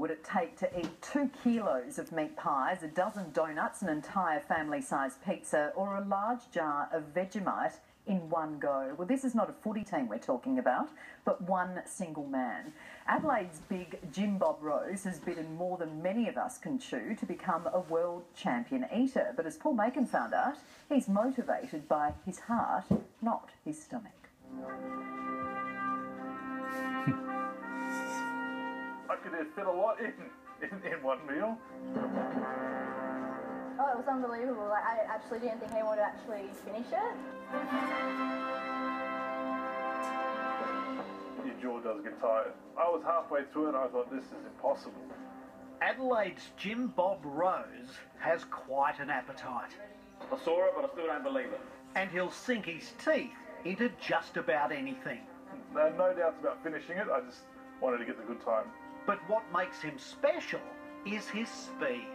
would it take to eat 2 kilos of meat pies, a dozen donuts, an entire family-sized pizza, or a large jar of Vegemite in one go? Well, this is not a footy team we're talking about, but one single man. Adelaide's big Jim Bob Rose has bitten more than many of us can chew to become a world champion eater. But as Paul Macon found out, he's motivated by his heart, not his stomach. I could fit a lot in one meal. Oh, it was unbelievable. Like, I actually didn't think anyone would actually finish it. Your jaw does get tired. I was halfway through it and I thought, this is impossible. Adelaide's Jim Bob Rose has quite an appetite. I saw it, but I still don't believe it. And he'll sink his teeth into just about anything. No doubts about finishing it, I just wanted to get the good time. But what makes him special is his speed.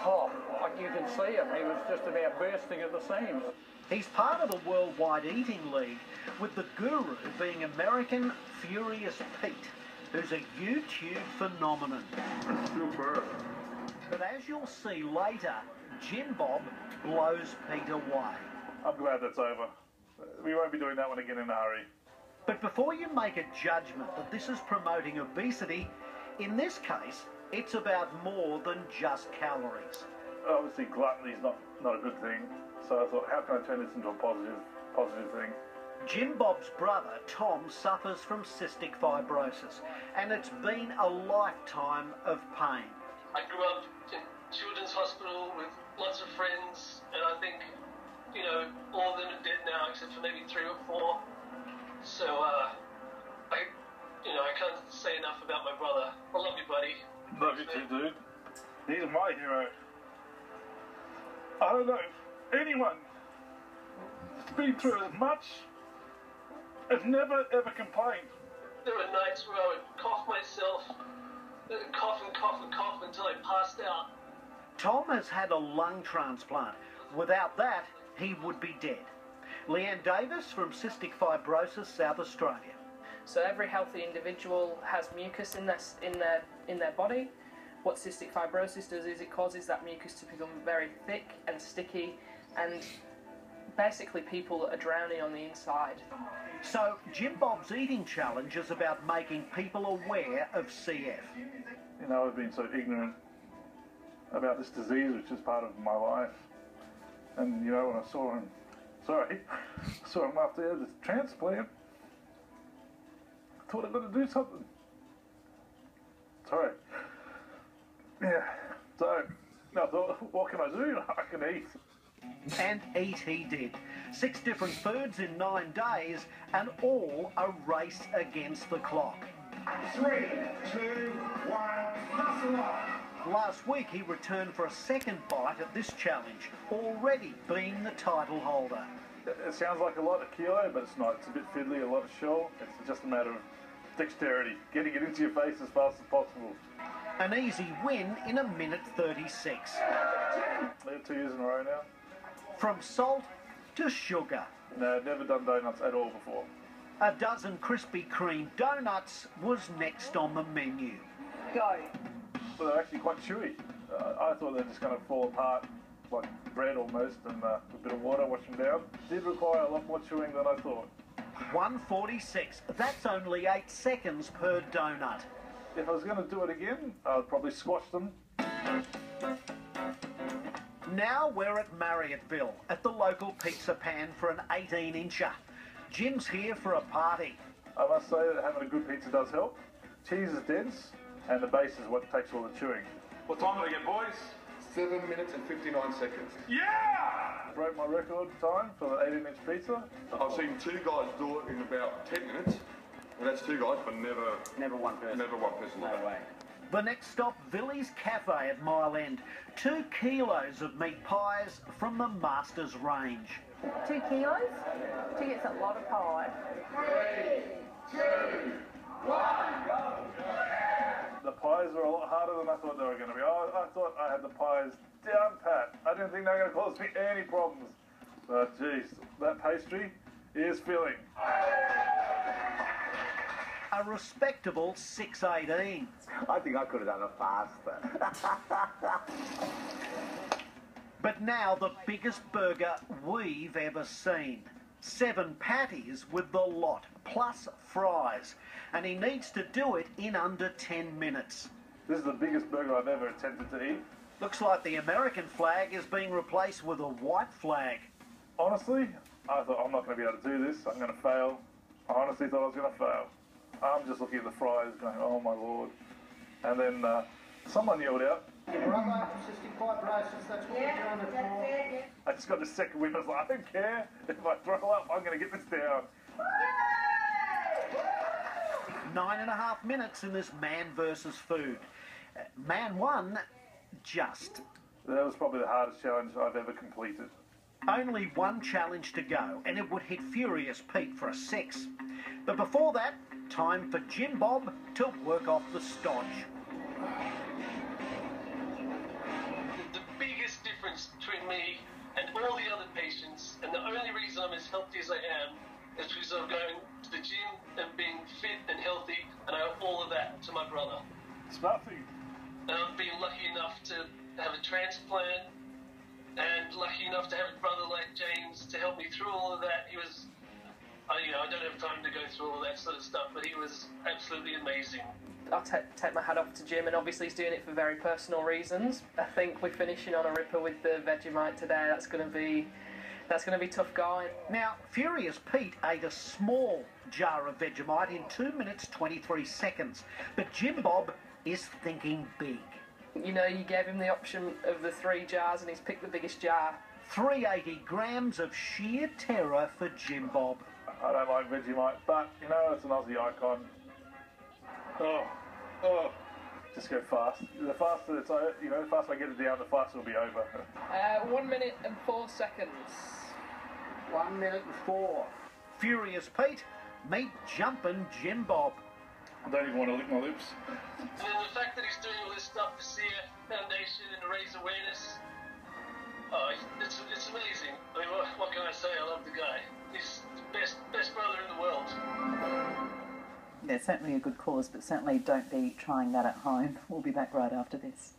Oh, like you can see him, he was just about bursting at the seams. He's part of the Worldwide Eating League, with the guru being American Furious Pete, who's a YouTube phenomenon. Super. But as you'll see later, Jim Bob blows Pete away. I'm glad that's over. We won't be doing that one again in a hurry. But before you make a judgment that this is promoting obesity, in this case, it's about more than just calories. Obviously, gluttony is not a good thing. So I thought, how can I turn this into a positive thing? Jim Bob's brother, Tom, suffers from cystic fibrosis, and it's been a lifetime of pain. I grew up in children's hospital with lots of friends, and I think, you know, all of them are dead now except for maybe 3 or 4. So, I can't say enough about my brother. I love you, buddy. Love you too, dude. He's my hero. I don't know if anyone that's been through as much has never ever complained. There were nights where I would cough myself, cough and cough and cough until I passed out. Tom has had a lung transplant. Without that, he would be dead. Leanne Davis from Cystic Fibrosis, South Australia. So every healthy individual has mucus in their body. What cystic fibrosis does is it causes that mucus to become very thick and sticky, and basically people are drowning on the inside. So Jim Bob's eating challenge is about making people aware of CF. You know, I've been so ignorant about this disease, which is part of my life. And, you know, when I saw him after the transplant, I thought I'd got to do something. Sorry. Yeah, so I thought, what can I do? I can eat. And eat he did. 6 different foods in 9 days, and all a race against the clock. 3, 2, 1, muscle up. Last week he returned for a second bite at this challenge, already being the title holder. It sounds like a lot of kilo, but it's not. It's a bit fiddly, a lot of shell. It's just a matter of dexterity, getting it into your face as fast as possible. An easy win in 1:36. 2 years in a row now. From salt to sugar. No, I've never done donuts at all before. A dozen Krispy Kreme donuts was next on the menu. Go. Well, they're actually quite chewy. I thought they're just going to fall apart like bread almost, and a bit of water, wash them down. Did require a lot more chewing than I thought. 1:46. That's only 8 seconds per donut. If I was going to do it again, I'd probably squash them. Now we're at Marriotteville, at the local Pizza Pan for an 18-incher. Jim's here for a party. I must say that having a good pizza does help. Cheese is dense, and the base is what takes all the chewing. What time did I get, boys? 7 minutes and 59 seconds. Yeah! Broke my record time for the 18-inch pizza. I've seen 2 guys do it in about 10 minutes. And that's 2 guys, but never one person. Never one person. No way. The next stop, Villy's Cafe at Mile End. 2 kilos of meat pies from the Masters range. 2 kilos? 2 gets a lot of pie. 3, 2, 1, go! The pies were a lot harder than I thought they were going to be. I thought I had the pies down pat. I didn't think they were going to cause me any problems. But geez, that pastry is filling. a respectable 6:18. I think I could have done it faster. But now the biggest burger we've ever seen. 7 patties with the lot, plus fries. And he needs to do it in under 10 minutes. This is the biggest burger I've ever attempted to eat. Looks like the American flag is being replaced with a white flag. Honestly, I thought I'm not going to be able to do this. I'm going to fail. I honestly thought I was going to fail. I'm just looking at the fries going, oh my lord. And then someone yelled out. Your brother, cystic fibrosis, that's what we're doing it for. I just got the second win. I was like, I don't care. If I throw up, I'm going to get this down. 9.5 minutes in this man versus food. Man won, just. That was probably the hardest challenge I've ever completed. Only one challenge to go, and it would hit Furious Pete for a 6. But before that, time for Jim Bob to work off the stodge. The biggest difference between me and all the other patients, and the only reason I'm as healthy as I am, is because I'm going to the gym and being fit and healthy, and I owe all of that to my brother. It's nothing. And I've been lucky enough to have a transplant, and lucky enough to have a brother like James to help me through all of that. He was, I don't have time to go through all that sort of stuff, but he was absolutely amazing. I'll take my hat off to Jim, and obviously he's doing it for very personal reasons. I think we're finishing on a ripper with the Vegemite today. That's going to be tough going. Now, Furious Pete ate a small jar of Vegemite in 2 minutes 23 seconds, but Jim Bob is thinking big. You know, you gave him the option of the 3 jars, and he's picked the biggest jar. 380 grams of sheer terror for Jim Bob. I don't like Vegemite, but, it's an Aussie icon. Oh, just go fast. The faster it's, the faster I get it down, the faster it'll be over. 1 minute and 4 seconds. 1 minute and 4. Furious Pete, meet jumping Jim Bob. I don't even want to lick my lips. And then the fact that he's doing all this stuff for SEER Foundation and to raise awareness, it's amazing. I mean, what can I say? I love the guy. He's the best brother in the world. Yeah, certainly a good cause, but certainly don't be trying that at home. We'll be back right after this.